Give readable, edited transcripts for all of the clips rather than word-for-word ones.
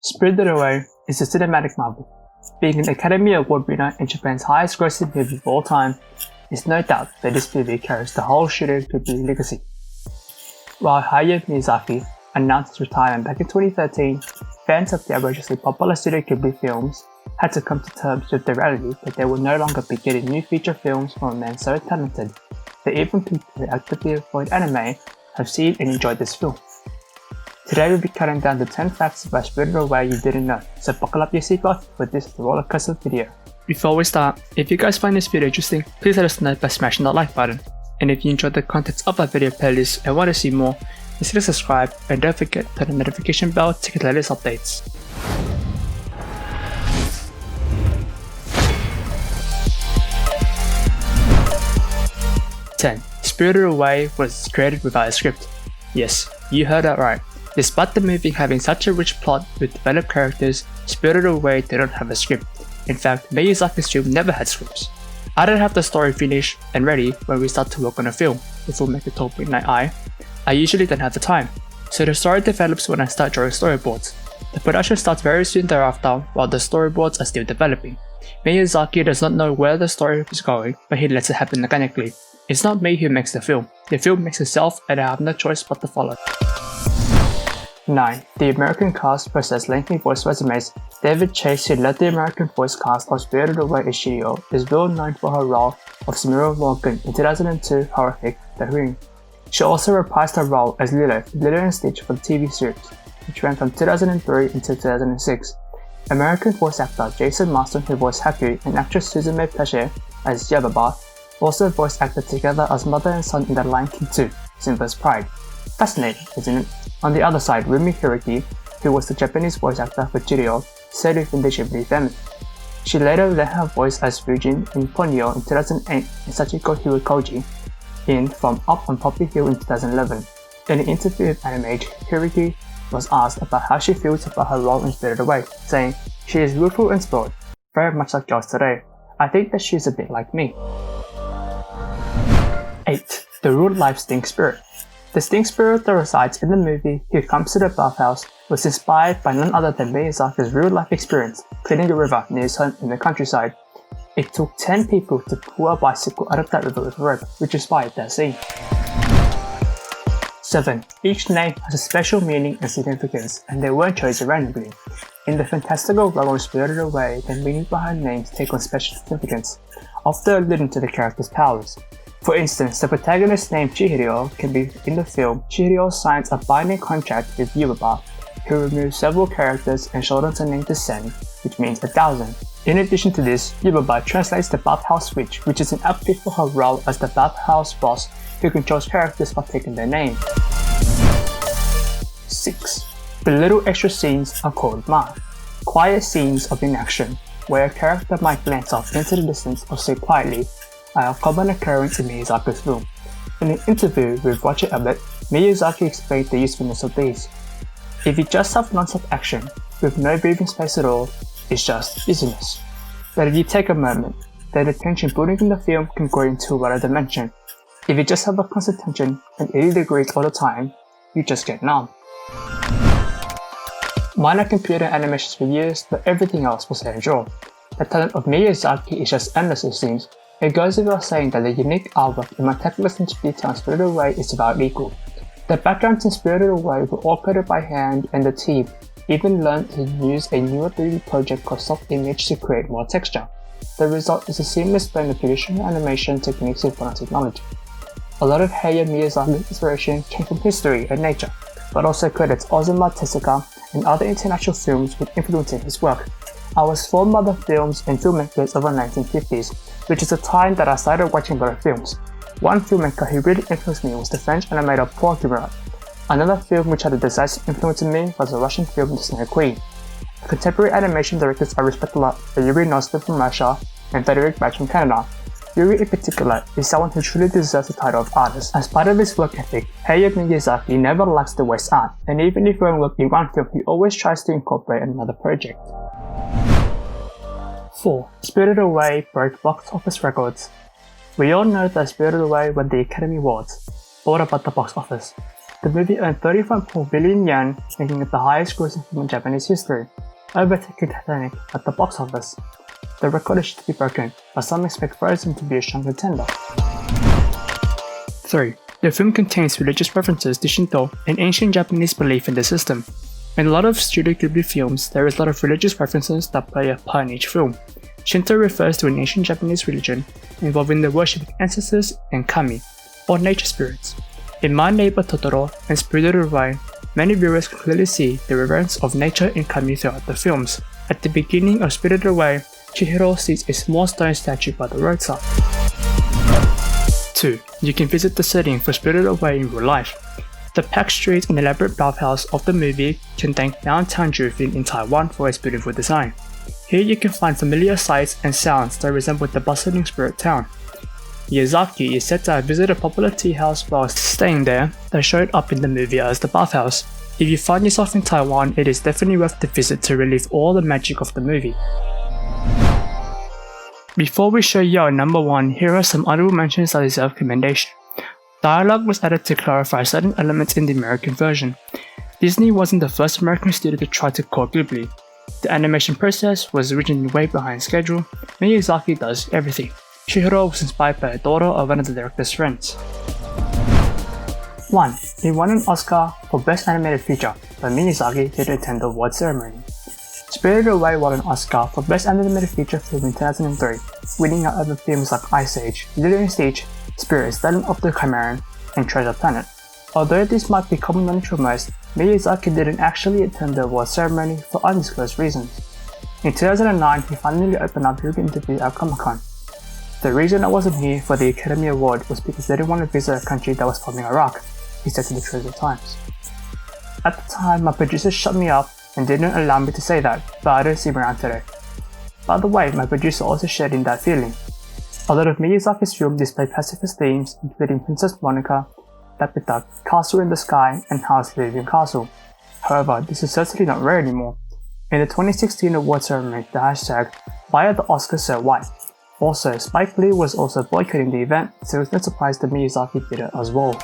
Spirited Away is a cinematic marvel. Being an Academy Award winner and Japan's highest grossing movie of all time, it's no doubt that this movie carries the whole Studio Ghibli legacy. While Hayao Miya-zaki announced his retirement back in 2013, fans of the outrageously popular Studio Ghibli films had to come to terms with the reality that they will no longer be getting new feature films from a man so talented that even people who actively avoid anime have seen and enjoyed this film. Today we'll be cutting down the 10 facts about Spirited Away you didn't know, so buckle up your seatbelt for this rollercoaster video. Before we start, if you guys find this video interesting, please let us know by smashing that like button. And if you enjoyed the contents of our video playlist and want to see more, consider subscribe and don't forget to hit the notification bell to get the latest updates. Spirited Away was created without a script. Yes, you heard that right. Despite the movie having such a rich plot with developed characters, Spirited Away did not have a script. In fact, Miyazaki's film never had scripts. I don't have the story finished and ready when we start to work on a film, the filmmaker told Midnight Eye. I usually don't have the time, so the story develops when I start drawing storyboards. The production starts very soon thereafter while the storyboards are still developing. Miyazaki does not know where the story is going, but he lets it happen organically. It's not me who makes the film makes itself and I have no choice but to follow. 9. The American cast processed lengthy voice resumes. David Chase, who led the American voice cast of Spirited Away Studio, is well known for her role of Samira Morgan in 2002 horrific The Ring. She also reprised her role as Lilo in Lilo & Stitch for the TV series, which ran from 2003 until 2006. American voice actor Jason Marston, who voiced Haku, and actress Suzume Plesche as Yababa, also voice acted together as mother and son in The Lion King 2, Simba's Pride. Fascinating, isn't it? On the other side, Rumi Hiraki, who was the Japanese voice actor for Chihiro, stayed within the Ghibli family. She later lent her voice as Fujin in Ponyo in 2008 and Sachiko Hirokoji in From Up on Poppy Hill in 2011. In an interview with Animage, Hiraki was asked about how she feels about her role in Spirited Away, saying, "She is willful and spoiled, very much like Joss today. I think that she's a bit like me." 8. The real-life Stink Spirit. The Stink Spirit that resides in the movie Who Comes to the Bathhouse was inspired by none other than Miyazaki's real-life experience cleaning a river near his home in the countryside. It took 10 people to pull a bicycle out of that river with a rope, which inspired that scene. 7. Each name has a special meaning and significance, and they weren't chosen randomly. In the fantastical realm of Spirited Away, the meaning behind names take on special significance, often alluding to the character's powers. For instance, the protagonist's name Chihiro can be in the film. Chihiro signs a binding contract with Yubaba, who removes several characters and shortens her name to Sen, which means 1,000. In addition to this, Yubaba translates the bathhouse witch, which is an outfit for her role as the bathhouse boss who controls characters by taking their name. 6. The little extra scenes are called ma, quiet scenes of inaction, where a character might glance off into the distance or sit quietly, are a common occurrence in Miyazaki's film. In an interview with Roger Ebert, Miyazaki explained the usefulness of these. If you just have non-stop action, with no breathing space at all, it's just busyness. But if you take a moment, then the tension building in the film can grow into another dimension. If you just have a constant tension and 80 degrees all the time, you just get numb. Minor computer animations for years, but everything else was hand-drawn. The talent of Miyazaki is just endless, it seems. It goes without saying that the unique artwork and meticulous detail in Spirited Away is about equal. The backgrounds in Spirited Away were all coded by hand, and the team even learned to use a newer 3D project called Soft Image to create more texture. The result is a seamless blend of traditional animation techniques with modern technology. A lot of Hayao Miyazaki's inspiration came from history and nature, but also credits Osamu Tezuka and other international films with influencing his work. I was formed by the films and filmmakers of the 1950s, which is the time that I started watching a lot of films. One filmmaker who really influenced me was the French animator Paul Giraud. Another film which had a decisive influence on me was the Russian film The Snow Queen. The contemporary animation directors I respect a lot are Yuri Nostin from Russia and Frederick Bach from Canada. Yuri in particular is someone who truly deserves the title of artist. As part of his work ethic, Hayao Miyazaki never lacks to waste art, and even if he won't work in one film, he always tries to incorporate another project. 4. Spirited Away broke box office records. We all know that Spirited Away won the Academy Awards. But what about the box office? The movie earned 30.4 billion yen, making it the highest grossing film in Japanese history, overtaking Titanic at the box office. The record is to be broken, but some expect Frozen to be a strong contender. 3. The film contains religious references to Shinto, an ancient Japanese belief in the system. In a lot of Studio Ghibli films, there is a lot of religious references that play a part in each film. Shinto refers to an ancient Japanese religion involving the worship of ancestors and kami, or nature spirits. In My Neighbor Totoro and Spirited Away, many viewers can clearly see the reverence of nature and kami throughout the films. At the beginning of Spirited Away, Chihiro sees a small stone statue by the roadside. 2. You can visit the setting for Spirited Away in real life. The packed streets and elaborate bathhouse of the movie can thank downtown Jufin in Taiwan for its beautiful design. Here you can find familiar sights and sounds that resemble the bustling spirit town. Miyazaki is said to have visited a popular tea house while staying there that showed up in the movie as the bathhouse. If you find yourself in Taiwan, it is definitely worth the visit to relive all the magic of the movie. Before we show you our number 1, here are some honorable mentions that deserve commendation. Dialogue was added to clarify certain elements in the American version. Disney wasn't the first American studio to try to call Ghibli. The animation process was originally way behind schedule. Miyazaki does everything. Chihiro was inspired by a daughter of one of the director's friends. 1. He won an Oscar for Best Animated Feature, but Miyazaki didn't attend the award ceremony. Spirited Away won an Oscar for Best Animated Feature Film in 2003, winning out over films like Ice Age, Lilo and Stitch, Spirit, Legend of the Chimeran, and Treasure Planet. Although this might be common knowledge for most, Miyazaki didn't actually attend the award ceremony for undisclosed reasons. In 2009, he finally opened up group interview at Comic-Con. The reason I wasn't here for the Academy Award was because they didn't want to visit a country that was forming Iraq, he said to the Treasure Times. At the time, my producer shut me up and didn't allow me to say that, but I don't see him around today. By the way, my producer also shared in that feeling. A lot of Miyazaki's films display pacifist themes, including Princess Mononoke, Laputa, Castle in the Sky, and House Living Castle. However, this is certainly not rare anymore. In the 2016 award ceremony, the hashtag "Why are the Oscars so white?" Also, Spike Lee was also boycotting the event, so it's no surprise that Miyazaki did it as well.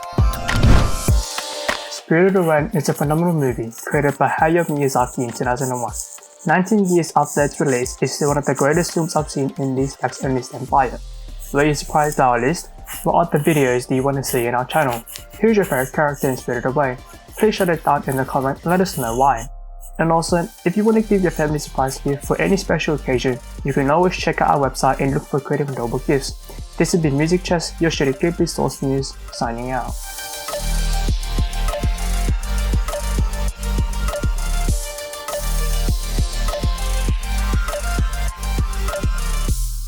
Spirited Away is a phenomenal movie created by Hayao Miyazaki in 2001. 19 years after its release, it's still one of the greatest films I've seen in these facts only stand by it. Were you surprised at our list? What other videos do you want to see in our channel? Who's your favorite character in Spirited Away? Please shut it down in the comment and let us know why. And also, if you want to give your family a surprise gift for any special occasion, you can always check out our website and look for creative and noble gifts. This has been Music Chess, your Studio Ghibli Source News, signing out.